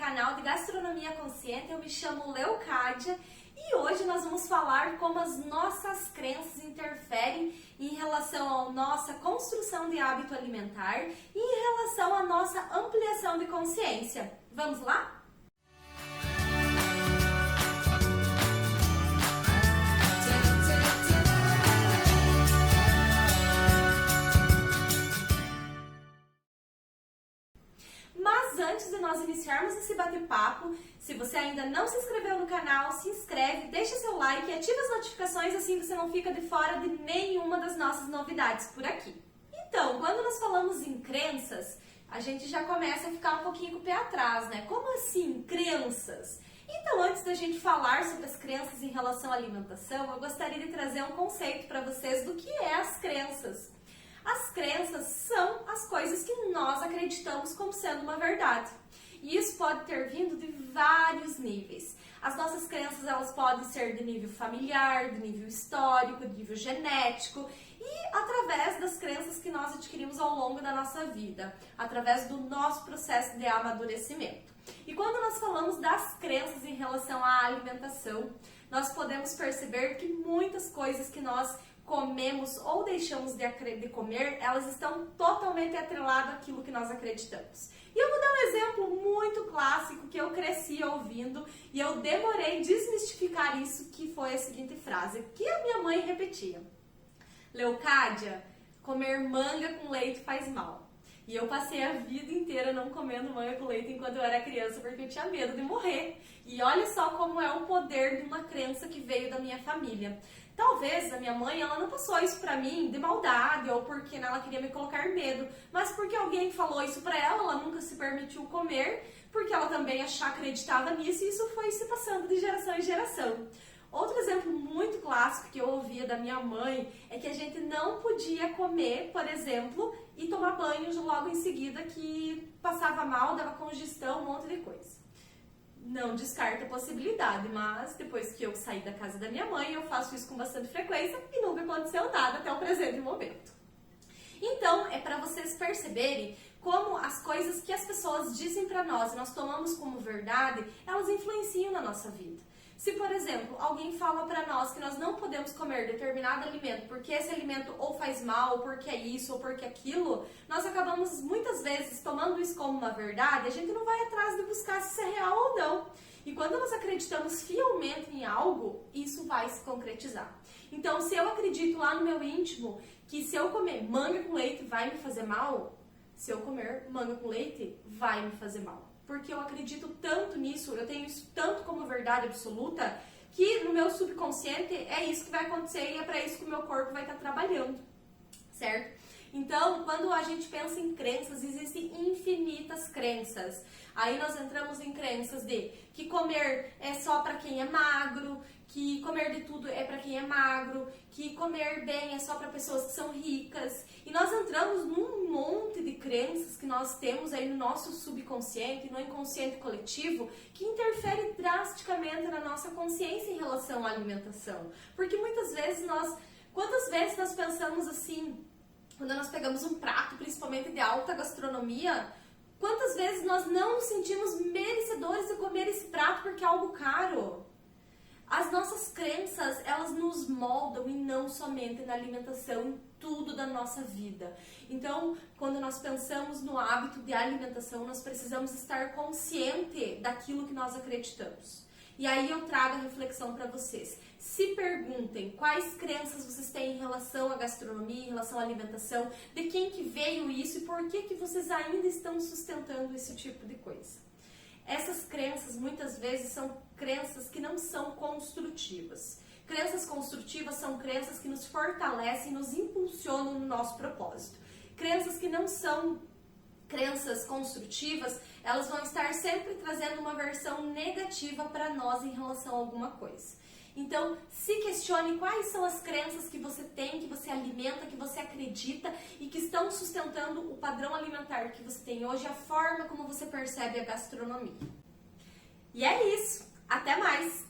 canal de Gastronomia Consciente. Eu me chamo Leocádia e hoje nós vamos falar como as nossas crenças interferem em relação à nossa construção de hábito alimentar e em relação à nossa ampliação de consciência. Vamos lá? Mas antes de nós iniciarmos esse bate-papo, se você ainda não se inscreveu no canal, se inscreve, deixa seu like e ativa as notificações, assim você não fica de fora de nenhuma das nossas novidades por aqui. Então, quando nós falamos em crenças, a gente já começa a ficar um pouquinho com o pé atrás, né? Como assim, crenças? Então, antes da gente falar sobre as crenças em relação à alimentação, eu gostaria de trazer um conceito para vocês do que é as crenças. As crenças são as coisas que nós acreditamos como sendo uma verdade. E isso pode ter vindo de vários níveis. As nossas crenças, elas podem ser de nível familiar, de nível histórico, de nível genético e através das crenças que nós adquirimos ao longo da nossa vida, através do nosso processo de amadurecimento. E quando nós falamos das crenças em relação à alimentação, nós podemos perceber que muitas coisas que nós comemos ou deixamos de comer, elas estão totalmente atreladas àquilo que nós acreditamos. E eu vou dar um exemplo muito clássico que eu cresci ouvindo e eu demorei a desmistificar isso, que foi a seguinte frase, que a minha mãe repetia: Leocádia, comer manga com leite faz mal. E eu passei a vida inteira não comendo manga com leite enquanto eu era criança porque eu tinha medo de morrer. E olha só como é o poder de uma crença que veio da minha família. Talvez a minha mãe, ela não passou isso pra mim de maldade ou porque ela queria me colocar medo, mas porque alguém falou isso pra ela, ela nunca se permitiu comer, porque ela também acreditava nisso e isso foi se passando de geração em geração. Outro exemplo muito clássico que eu ouvia da minha mãe é que a gente não podia comer, por exemplo, e tomar banho logo em seguida que passava mal, dava congestão, um monte de coisa. Não descarta a possibilidade, mas depois que eu saí da casa da minha mãe, eu faço isso com bastante frequência e nunca aconteceu nada até o presente momento. Então, é para vocês perceberem como as coisas que as pessoas dizem para nós e nós tomamos como verdade, elas influenciam na nossa vida. Se, por exemplo, alguém fala para nós que nós não podemos comer determinado alimento porque esse alimento ou faz mal, ou porque é isso, ou porque é aquilo, nós acabamos muitas vezes tomando isso como uma verdade, a gente não vai atrás de buscar se é real ou não. E quando nós acreditamos fielmente em algo, isso vai se concretizar. Então, se eu acredito lá no meu íntimo que se eu comer manga com leite vai me fazer mal, se eu comer manga com leite vai me fazer mal. Porque eu acredito tanto nisso, eu tenho isso tanto como verdade absoluta, que no meu subconsciente é isso que vai acontecer e é para isso que o meu corpo vai estar trabalhando, certo? Então, quando a gente pensa em crenças, existem infinitas crenças. Aí nós entramos em crenças de que comer é só para quem é magro, que comer de tudo é para quem é magro, que comer bem é só para pessoas que são ricas. E nós entramos num monte de crenças que nós temos aí no nosso subconsciente, no inconsciente coletivo, que interfere drasticamente na nossa consciência em relação à alimentação. Porque muitas vezes quantas vezes nós pensamos assim, quando nós pegamos um prato, principalmente de alta gastronomia, quantas vezes nós não nos sentimos merecedores de comer esse prato porque é algo caro? As nossas crenças, elas nos moldam e não somente na alimentação, em tudo da nossa vida. Então, quando nós pensamos no hábito de alimentação, nós precisamos estar consciente daquilo que nós acreditamos. E aí eu trago a reflexão para vocês. Se perguntem quais crenças vocês têm em relação à gastronomia, em relação à alimentação, de quem que veio isso e por que vocês ainda estão sustentando esse tipo de coisa. Essas crenças muitas vezes são crenças que não são construtivas. Crenças construtivas são crenças que nos fortalecem, nos impulsionam no nosso propósito. Crenças que não são crenças construtivas, elas vão estar sempre trazendo uma versão negativa para nós em relação a alguma coisa. Então, se questione quais são as crenças que você tem, que você alimenta, que você acredita e que estão sustentando o padrão alimentar que você tem hoje, a forma como você percebe a gastronomia. E é isso. Até mais!